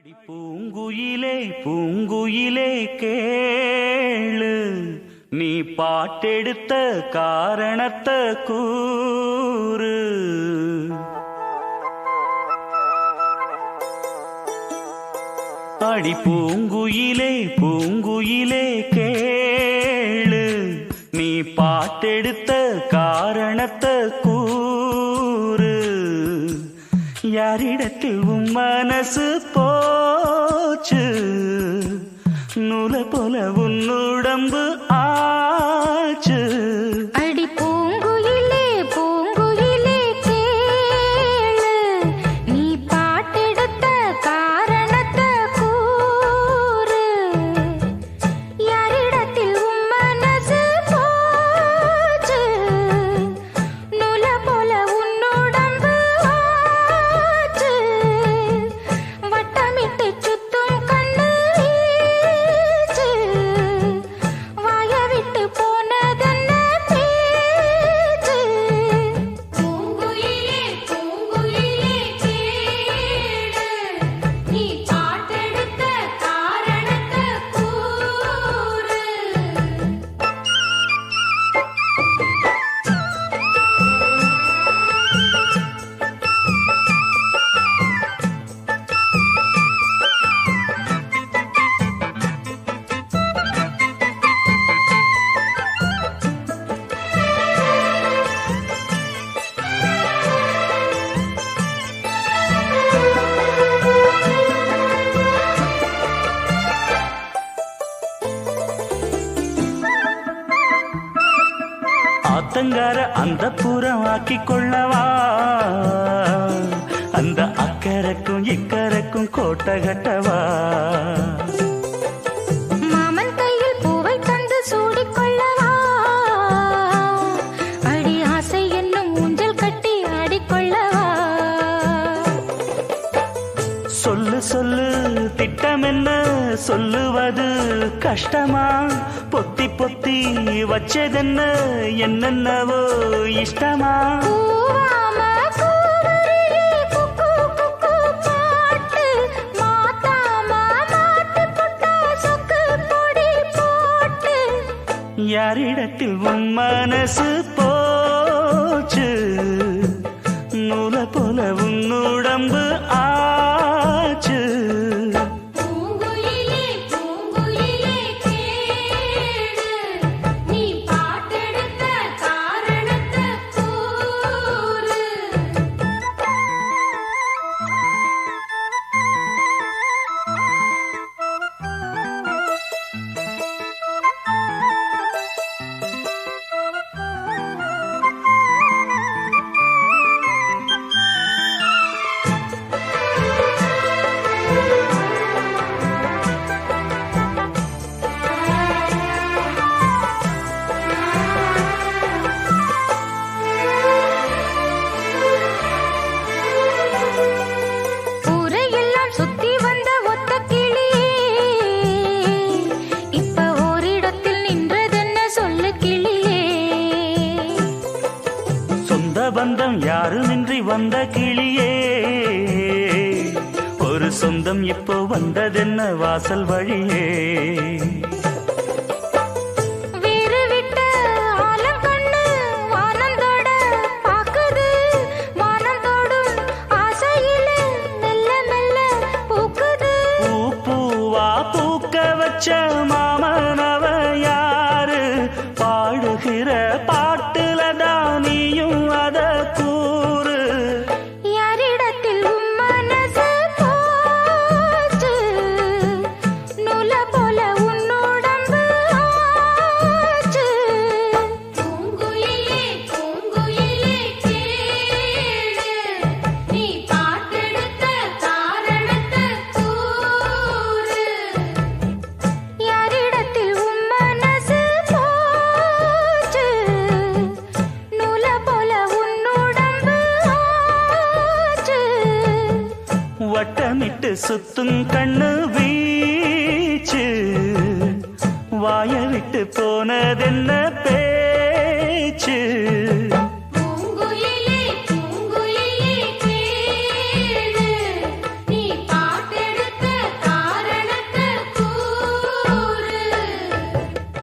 பூங்குயிலே பூங்குயிலே கேளு, நீ பாட்டெடுத்த காரணத்தை கூறு. அடி பூங்குயிலே பூங்குயிலே கேளு, நீ பாட்டெடுத்த காரணத்தை கூறு. யாரிடத்தில் உன் மனசு போச்சு, நூல போல உன் உடம்பு ஆச்சு. அடி பூங்குயிலே பூங்குயிலே கேளு, நீ பாட்டெடுத்த காரணத்தை கூறு. யாரிடத்தில் உன் மனசு போச்சு, நூல போல உன் உடம்பு ஆச்சு. வட்டமிட்டு சுத்தும் கண்ணு வீச்சு, வாய விட்டு போனதென்ன பேச்சு. பூங்குயிலே பூங்குயிலே கேளு, நீ பாட்டெடுத்த காரணத்தை கூறு. ஆத்தங்கார அந்த புறம் ஆக்கி கொள்ளவா, அந்த அக்கறைக்கும் இக்கரைக்கும் கோட்டை கட்டவா. மாமன் கையில் பூவை தந்து சூடிக்கொள்ளவா, அடி ஆசை என்னும் ஊஞ்சல் கட்டி ஆடிக்கொள்ளவா. சொல்லு சொல்லு திட்டம் என்ன, சொல்லுவது கஷ்டமா. பொத்தி பொத்தி வச்சதென்ன, என்னென்னவோ இஷ்டமா. கூவாம கூவரிலே குக்கு குக்கு பாட்டு, மாத்தாம மாட்டு புட்டா சொக்கு பொடி போட்டு. யாரிடத்தில் உன் மனசு போச்சு, நூல போல உன் உடம்பு ஆச்சு. பூங்குயிலே பூங்குயிலே கேளு, நீ பாட்டெடுத்த காரணத்தை கூறு. ஊரையெல்லாம் சுத்தி வந்த ஒத்த கிளியே, இப்ப ஓரிடத்தில் நின்றதென்ன சொல்லு கிளியே. சொந்த பந்தம் யாருமின்றி வந்த கிளியே, ஒரு சொந்தம் இப்போ வந்ததென்ன வாசல் வழியே. வேறு விட்ட ஆலங்கண்ணு வானந்தோட பாக்குது, வானந்தோடும் ஆசையில மெல்ல மெல்ல பூக்குது. பூ பூவா பூக்க வச்ச மாமனவ யாரு, பாடுகிற பாட்டுல தான் நீயும் அத கூறு. யாரிடத்தில் உன் மனசு போச்சு, நூல போல உன் உடம்பு ஆச்சு. பூங்குயிலே பூங்குயிலே கேளு, நீ பாட்டெடுத்த காரணத்தை கூறு. யாரிடத்தில் உன் மனசு போச்சு, நூல போல உன் உடம்பு ஆச்சு. வட்டமிட்டு சுத்தும் கண்ணு வீச்சு, வாய விட்டு போனதென்ன பேச்சு.